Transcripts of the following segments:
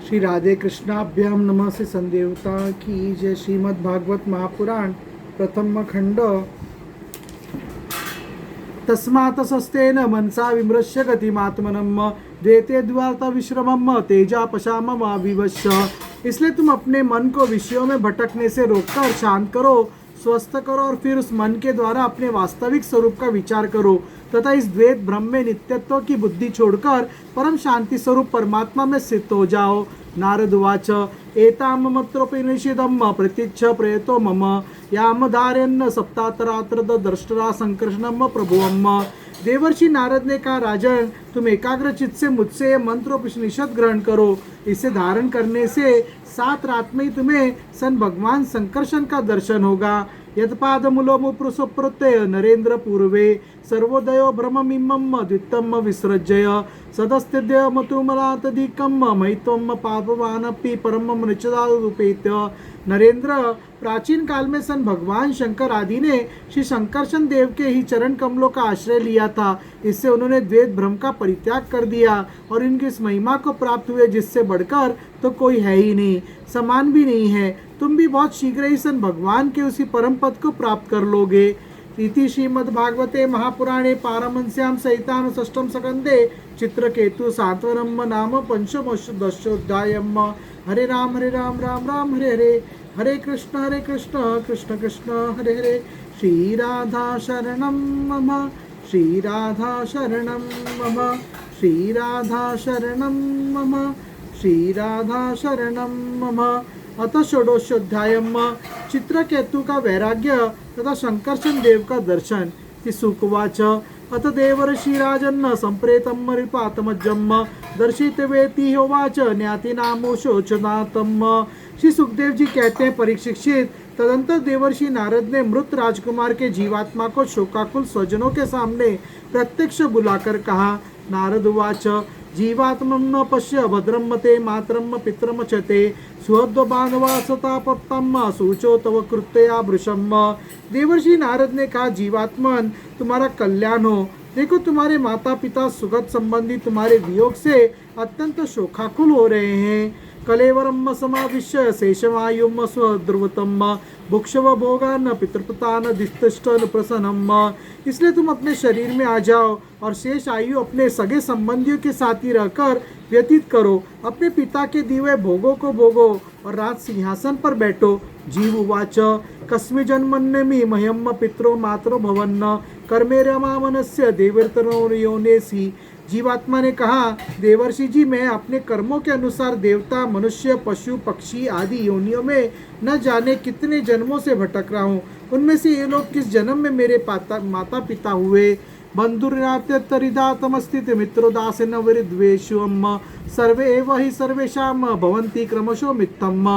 श्री राधे कृष्णाभ्याम नमः। से संदेवता की जय। श्रीमद् भागवत महापुराण प्रथम खंड। तस्मात् सस्तेन मनसा विमृश्य गतिमात्मनम देते द्वार्ता विश्रमम तेजापशामम विवश्य। इसलिए तुम अपने मन को विषयों में भटकने से रोककर शांत करो, स्वस्थ करो और फिर उस मन के द्वारा अपने वास्तविक स्वरूप का विचार करो तथा इस द्वैत भ्रम में नित्यत्व की बुद्धि छोड़कर परम शांति स्वरूप परमात्मा में स्थित हो जाओ। नारद उवाच एताम मत्रोपनिषदम प्रतीच्छ प्रयतो मम याम धार्यन्न सप्तातरात्र दृष्टरा संकर्षणम प्रभुवम। देवर्षि नारद ने कहा, राजन तुम एकाग्र चित्त से मुझसे यह मंत्रोपनिषद ग्रहण करो। इसे धारण करने से 7 रात में ही तुम्हें सन भगवान संकर्षण का दर्शन होगा। यत्पाद मूलोमुप्रसुप्रत्यय नरेंद्र पूर्वे सर्वोदयो भ्रममिमम द्वितम विसृज्य सदस्त्यद्य मतुमलातधिकम महित्वम पापवानपि परम नृचदारूपेत्य। नरेंद्र, प्राचीन काल में सन भगवान शंकर आदि ने श्री संकर्षण देव के ही चरण कमलों का आश्रय लिया था। इससे उन्होंने द्वैत भ्रम का परित्याग कर दिया और इनकी इस महिमा को प्राप्त हुए जिससे बढ़कर तो कोई है ही नहीं, समान भी नहीं है। तुम भी बहुत शीघ्र ही सन भगवान के उसी परम पद को प्राप्त कर लोगे। इति श्रीमद्भागवते महापुराणे पारमहंस्यां सहितां षष्ठम स्कन्धे चित्रकेतु सांत्वनम नाम पंचमोऽध्यायः। हरे राम राम राम हरे हरे, हरे कृष्ण कृष्ण कृष्ण हरे हरे। श्री राधा शरणं मम, श्री राधा शरणं मम, श्री राधा शरणं मम, श्री राधा शरणं मम। अतः षोडशोध्यायम्। चित्रकेतु का वैराग्य तथा संकर्षण देव का दर्शन। सुकुवाच अत देवर्षिराजन्न संप्रेतम रिपातमज्जम दर्शितवेति होवाच न्याति नामो शोचनातम। श्री सुखदेव जी कहते हैं, परीक्षित तदंतर देवर्षि नारद ने मृत राजकुमार के जीवात्मा को शोकाकुल स्वजनों के सामने प्रत्यक्ष बुलाकर कहा। नारद उवाच जीवात्मं न पश्य भद्रम ते मातरम पितरम चते स्वद्वबान्धवा सतापत्तम सूचो तव कृत्या भृशम। देवर्षि नारद ने कहा, जीवात्मन तुम्हारा कल्याण हो। देखो तुम्हारे माता पिता सुगत संबंधी तुम्हारे वियोग से अत्यंत शोकाकुल हो रहे हैं। कलेवरम समाविश्य शेषमायुम स्वध्रुवतम भुक्षव भोगान पितृपतान दिष्टन प्रसन्नम। इसलिए तुम अपने शरीर में आ जाओ और शेष आयु अपने सगे संबंधियों के साथ ही रहकर व्यतीत करो। अपने पिता के दिए हुए भोगों को भोगो और राज सिंहासन पर बैठो। जीव उवाच कस्मि जन्मन्यमि मह्यम पितरो मातरो भवन्न कर्मेरमामनस्य देवर्तनो योनेसि। जीवात्मा ने कहा, देवर्षि जी मैं अपने कर्मों के अनुसार देवता, मनुष्य, पशु, पक्षी आदि योनियों में न जाने कितने जन्मों से भटक रहा हूँ। उनमें से ये लोग किस जन्म में मेरे माता पिता हुए। बंधुरिदातमस्थित मित्रोदासेन विद्वेषुम सर्वे एव हि सर्वेषाम भवन्ति क्रमशो मित्तम।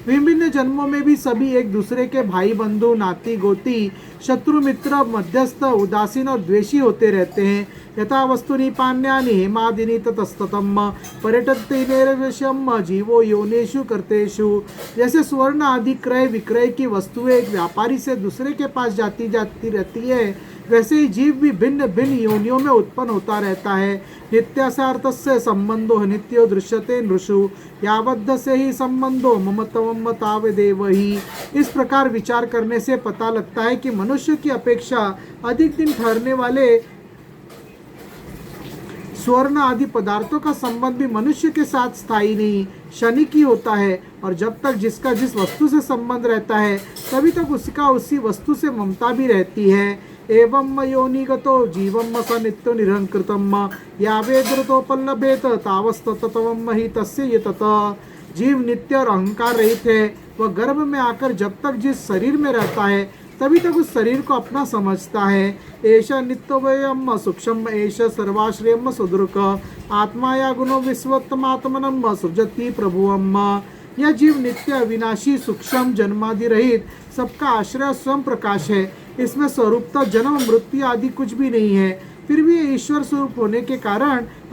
विभिन्न जन्मों में भी सभी एक दूसरे के भाई बंधु, नाती गोती, शत्रु मित्र, मध्यस्थ, उदासीन और द्वेषी होते रहते हैं। यथा वस्तुनि पान्यानि हेमादिनी ततस्ततम पर्यटन्ति नैरवश्यम जीवो योनेषु कर्तेषु। जैसे स्वर्ण आदि क्रय विक्रय की वस्तुएं एक व्यापारी से दूसरे के पास जाती रहती है, वैसे ही जीव भी भिन्न भिन्न योनियों में उत्पन्न होता रहता है। नित्यासार्थस्य संबंधो नित्यो दृश्यते नृषु यावद्ध से ही संबंधो ममत्वम तावदेव ही। इस प्रकार विचार करने से पता लगता है कि मनुष्य की अपेक्षा अधिक दिन ठहरने वाले स्वर्ण आदि पदार्थों का संबंध भी मनुष्य के साथ स्थायी नहीं, क्षणिक ही होता है। और जब तक जिसका जिस वस्तु से संबंध रहता है तभी तक उसका उसी वस्तु से ममता भी रहती है। एवं योनिगतो जीवम स नित्यो निरहंकृतम यावेद्रतोपल्लभेत तावस्ततम ही तस्य ये ततः। जीव नित्य और अहंकार रहित है। वह गर्भ में आकर जब तक जिस शरीर में रहता है तभी तक उस शरीर को अपना समझता है। एषा नित्यवयम सूक्ष्म एष सर्वाश्रयम सुदृक आत्मा या गुणो विश्वत्तमात्मनम सृजति प्रभुवम। यह जीव नित्य, अविनाशी, सूक्ष्म, जन्मादि रहित, सबका आश्रय स्वयं प्रकाश है। इसमें स्वरूपतः जन्म मृत्यु आदि कुछ भी नहीं है। फिर भी ईश्वर स्वरूप होने के कारण